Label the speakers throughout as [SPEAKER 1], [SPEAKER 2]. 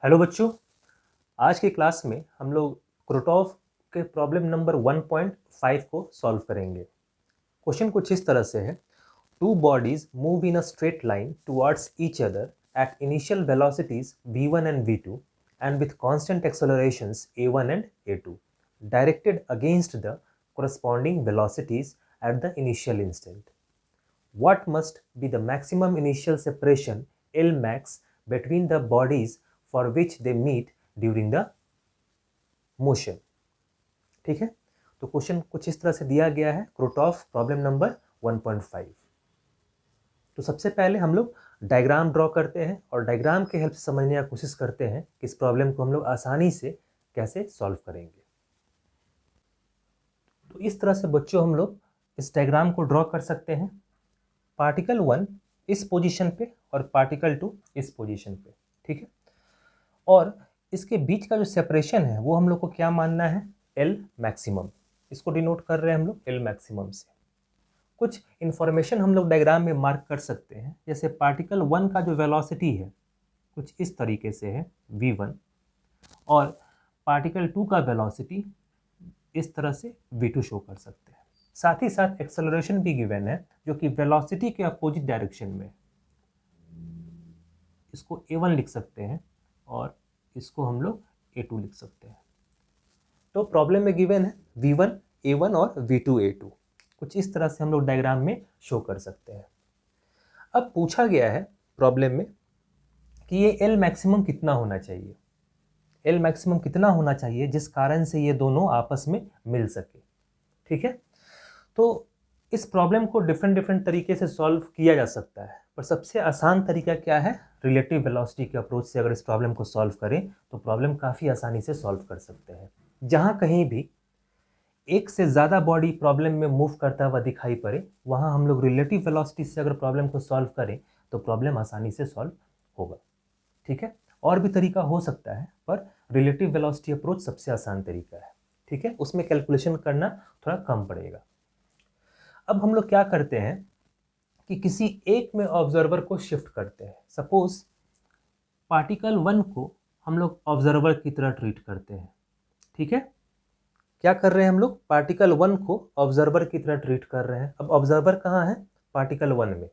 [SPEAKER 1] Hello बच्चों, आज की क्लास में हम लोग क्रोटॉफ के प्रॉब्लम नंबर 1.5 को सॉल्व करेंगे। क्वेश्चन कुछ इस तरह से है। Two bodies move in a straight line towards each other at initial velocities v1 and v2 and with constant accelerations a1 and a2 directed against the corresponding velocities at the initial instant. What must be the maximum initial separation L max between the bodies for which they meet during the motion? ठीक है, तो question कुछ इस तरह से दिया गया है, क्रोटॉफ प्रॉब्लम नंबर 1.5। तो सबसे पहले हम लोग डायग्राम ड्रॉ करते हैं और डायग्राम के हेल्प से समझने की कोशिश करते हैं कि इस प्रॉब्लम को हम लोग आसानी से कैसे सॉल्व करेंगे। तो इस तरह से बच्चों हम लोग इस डायग्राम को ड्रॉ कर सकते हैं। पार्टिकल 1 इस पोजीशन पे और पार्टिकल 2 इस पोजीशन पे, ठीक है। और इसके बीच का जो सेपरेशन है वो हम लोग को क्या मानना है, एल मैक्सिमम। इसको डिनोट कर रहे हैं हम लोग एल मैक्सिमम से। कुछ इंफॉर्मेशन हम लोग डायग्राम में मार्क कर सकते हैं, जैसे पार्टिकल 1 का जो वेलोसिटी है कुछ इस तरीके से है v1 और पार्टिकल 2 का वेलोसिटी इस तरह से v2 शो कर सकते हैं। साथ ही साथ एक्सेलरेशन भी गिवन है जो कि वेलोसिटी के अपोजिट डायरेक्शन में। इसको a1 लिख सकते हैं और इसको हम लोग a2 लिख सकते हैं। तो प्रॉब्लम में गिवन है v1 a1 और v2 a2। कुछ इस तरह से हम लोग डायग्राम में शो कर सकते हैं। अब पूछा गया है प्रॉब्लम में कि ये एल मैक्सिमम कितना होना चाहिए। एल मैक्सिमम कितना होना चाहिए जिस कारण से ये दोनों आपस में मिल सके, ठीक है। तो इस प्रॉब्लम को डिफरेंट तरीके से सॉल्व किया जा सकता है, पर सबसे आसान तरीका क्या है, रिलेटिव वेलोसिटी के अप्रोच से अगर इस प्रॉब्लम को सॉल्व करें तो प्रॉब्लम काफ़ी आसानी से सॉल्व कर सकते हैं। जहाँ कहीं भी एक से ज़्यादा बॉडी प्रॉब्लम में मूव करता हुआ दिखाई पड़े वहाँ हम लोग रिलेटिव वेलोसिटी से अगर प्रॉब्लम को सॉल्व करें तो प्रॉब्लम आसानी से सॉल्व होगा, ठीक है। और भी तरीका हो सकता है पर रिलेटिव वेलोसिटी अप्रोच सबसे आसान तरीका है, ठीक है। उसमें कैलकुलेशन करना थोड़ा कम पड़ेगा। अब हम लोग क्या करते हैं कि किसी एक में ऑब्जर्वर को शिफ्ट करते हैं। सपोज पार्टिकल 1 को हम लोग ऑब्जर्वर की तरह ट्रीट करते हैं, ठीक है। क्या कर रहे हैं हम लोग, पार्टिकल 1 को ऑब्जर्वर की तरह ट्रीट कर रहे हैं। अब ऑब्जर्वर कहाँ है, पार्टिकल 1 में,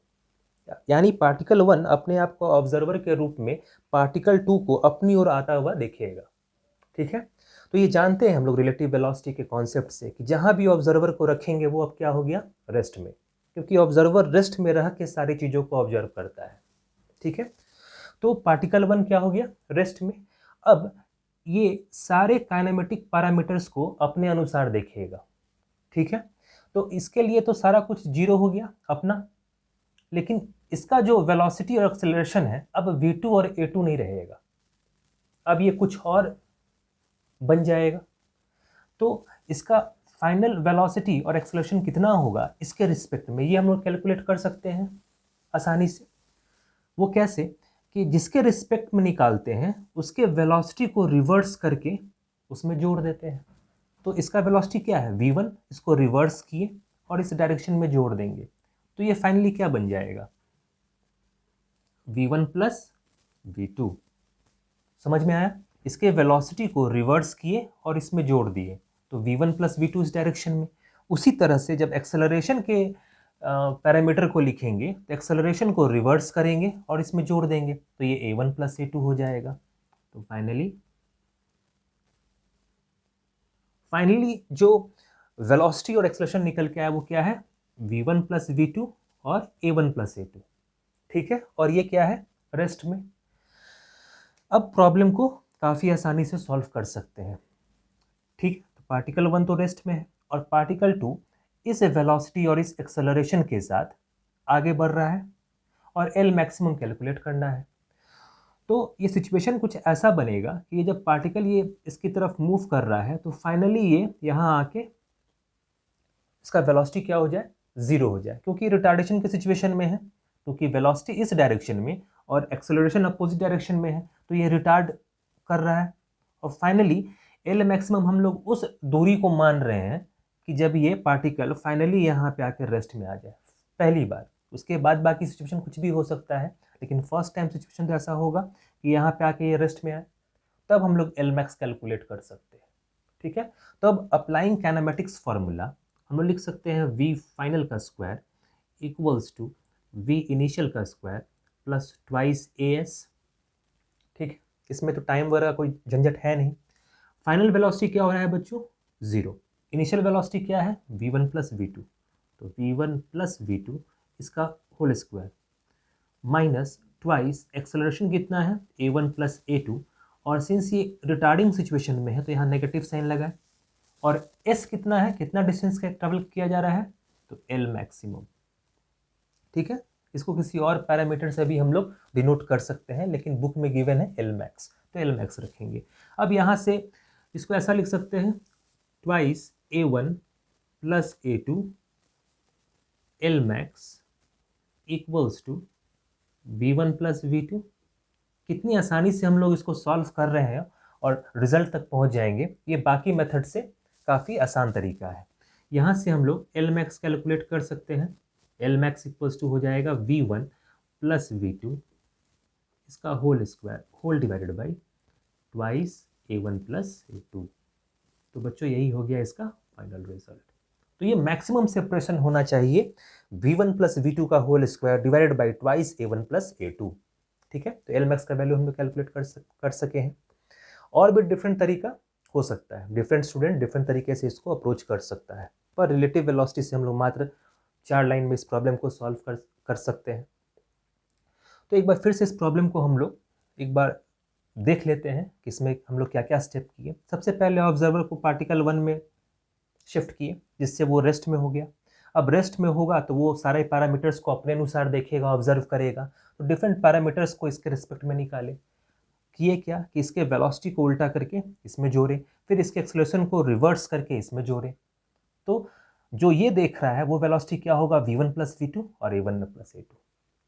[SPEAKER 1] यानी पार्टिकल 1 अपने आप को ऑब्जर्वर के रूप में पार्टिकल 2 को अपनी ओर आता हुआ देखेगा, ठीक है। तो ये जानते हैं हम लोग रिलेटिव वेलोसिटी के कॉन्सेप्ट से कि जहां भी ऑब्जर्वर को रखेंगे वो अब क्या हो गया, रेस्ट में, क्योंकि ऑब्जर्वर रेस्ट में रह के सारी चीज़ों को ऑब्जर्व करता है, ठीक है। तो पार्टिकल 1 क्या हो गया, रेस्ट में। अब ये सारे काइनेमेटिक पैरामीटर्स को अपने अनुसार देखेगा, ठीक है। तो इसके लिए तो सारा कुछ जीरो हो गया अपना, लेकिन इसका जो वेलोसिटी और एक्सेलरेशन है अब v2 और a2 नहीं रहेगा, अब ये कुछ और बन जाएगा। तो इसका फाइनल वेलोसिटी और एक्सेलरेशन कितना होगा इसके रिस्पेक्ट में ये हम लोग कैलकुलेट कर सकते हैं आसानी से। वो कैसे कि जिसके रिस्पेक्ट में निकालते हैं उसके वेलोसिटी को रिवर्स करके उसमें जोड़ देते हैं। तो इसका वेलोसिटी क्या है v1, इसको रिवर्स किए और इस डायरेक्शन में जोड़ देंगे तो ये फाइनली क्या बन जाएगा, v1 प्लस v2। समझ में आया, इसके वेलोसिटी को रिवर्स किए और इसमें जोड़ दिए तो v1 प्लस v2 इस डायरेक्शन में। उसी तरह से जब एक्सेलरेशन के पैरामीटर को लिखेंगे तो एक्सेलरेशन को रिवर्स करेंगे और इसमें जोड़ देंगे तो ये a1 प्लस a2 हो जाएगा। तो फाइनली जो वेलोसिटी और एक्सेलरेशन निकल के आया वो क्या है, v1 प्लस v2 और a1 प्लस a2, ठीक है। और ये क्या है, रेस्ट में। अब प्रॉब्लम को काफ़ी आसानी से सॉल्व कर सकते हैं, ठीक। तो पार्टिकल 1 तो रेस्ट में है और पार्टिकल 2 इस वेलोसिटी और इस एक्सेलरेशन के साथ आगे बढ़ रहा है और एल मैक्सिमम कैलकुलेट करना है। तो ये सिचुएशन कुछ ऐसा बनेगा कि ये जब पार्टिकल ये इसकी तरफ मूव कर रहा है तो फाइनली ये यहाँ आके इसका वेलोसिटी क्या हो जाए, जीरो हो जाए, क्योंकि रिटार्डेशन की सिचुएशन में है, क्योंकि वेलोसिटी इस डायरेक्शन में और एक्सेलरेशन अपोजिट डायरेक्शन में है तो ये रिटार्ड कर रहा है। और फाइनली एल मैक्सिमम हम लोग उस दूरी को मान रहे हैं कि जब ये पार्टिकल फाइनली यहाँ पे आकर रेस्ट में आ जाए पहली बार। उसके बाद बाकी सिचुएशन कुछ भी हो सकता है, लेकिन फर्स्ट टाइम सिचुएशन तो ऐसा होगा कि यहाँ पे आके ये रेस्ट में आए, तब हम लोग एल मैक्स कैलकुलेट कर सकते हैं। ठीक है, तो अब अप्लाइंग काइनेमेटिक्स फॉर्मूला हम लोग लिख सकते हैं वी फाइनल का square equals to v initial का square plus twice a s. ठीक है, इसमें तो टाइम वगैरह कोई झंझट है नहीं। फाइनल वेलोसिटी क्या हो रहा है बच्चों, 0। इनिशियल वेलोसिटी क्या है, v1 प्लस वी टू, तो v1 प्लस वी टू इसका whole square minus twice acceleration कितना है a1 प्लस a2, और सिंस ये रिटार्डिंग सिचुएशन में है तो यहाँ नेगेटिव साइन लगाए, और s कितना है, कितना डिस्टेंस का ट्रेवल किया जा रहा है, तो l मैक्सिमम। ठीक है, इसको किसी और पैरामीटर से भी हम लोग डिनोट कर सकते हैं, लेकिन बुक में गिवन है l मैक्स, तो l मैक्स रखेंगे। अब यहाँ से इसको ऐसा लिख सकते हैं twice a1 plus a2 l max equals to v1 plus v2। कितनी आसानी से हम लोग इसको सॉल्व कर रहे हैं और रिजल्ट तक पहुंच जाएंगे, ये बाकी मेथड से काफ़ी आसान तरीका है। यहाँ से हम लोग एल मैक्स कैलकुलेट कर सकते हैं। एल मैक्स इक्वल्स टू हो जाएगा v1 प्लस v2 इसका whole square whole divided by twice a1 plus a2। तो बच्चों यही हो गया इसका फाइनल रिजल्ट। तो ये मैक्सिमम सेपरेशन होना चाहिए v1 प्लस v2 का whole square divided by twice a1 plus a2। ठीक है, तो एल मैक्स का वैल्यू हम लोग कैलकुलेट कर सके हैं। और भी डिफरेंट तरीका हो सकता है, डिफरेंट स्टूडेंट डिफरेंट तरीके से इसको अप्रोच कर सकता है, पर रिलेटिव वेलोसिटी से हम लोग मात्र 4 लाइन में इस प्रॉब्लम को सॉल्व कर सकते हैं। तो एक बार फिर से इस प्रॉब्लम को हम लोग एक बार देख लेते हैं कि इसमें हम लोग क्या क्या स्टेप किए। सबसे पहले ऑब्जर्वर को पार्टिकल 1 में शिफ्ट किए, जिससे वो रेस्ट में हो गया। अब रेस्ट में होगा तो वो सारे पैरामीटर्स को अपने अनुसार देखेगा, ऑब्जर्व करेगा, तो डिफरेंट पैरामीटर्स को इसके रिस्पेक्ट में निकाले। किए क्या कि इसके वेलोसिटी को उल्टा करके इसमें जोड़े, फिर इसके एक्सेलरेशन को रिवर्स करके इसमें जोड़े। तो जो ये देख रहा है वो वेलोसिटी क्या होगा, v1 प्लस वी2 और a1 प्लस a2।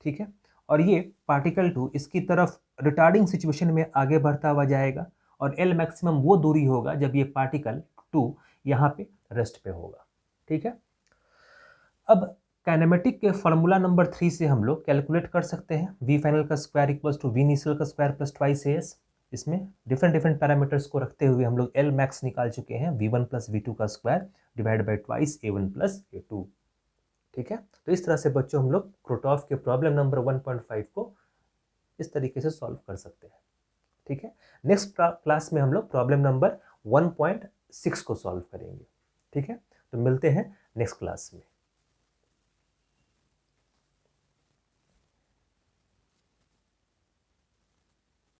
[SPEAKER 1] ठीक है, और ये पार्टिकल 2 इसकी तरफ रिटार्डिंग सिचुएशन में आगे बढ़ता हुआ जाएगा, और एल मैक्सिमम वो दूरी होगा जब ये पार्टिकल 2 यहाँ पे रेस्ट पे होगा। ठीक है, अब काइनेमेटिक के फॉर्मूला नंबर 3 से हम लोग कैलकुलेट कर सकते हैं वी फाइनल का square equals to v initial का स्क्वायर प्लस ट्वाइस एस। इसमें डिफरेंट पैरामीटर्स को रखते हुए हम लोग एल मैक्स निकाल चुके हैं v1 प्लस वी2 का square divide by twice a1 plus a2। ठीक है, तो इस तरह से बच्चों हम लोग क्रोटॉफ के प्रॉब्लम नंबर 1.5 को इस तरीके से सॉल्व कर सकते हैं। ठीक है, नेक्स्ट क्लास में हम लोग प्रॉब्लम नंबर 1.6 को सॉल्व करेंगे। ठीक है, तो मिलते हैं नेक्स्ट क्लास में।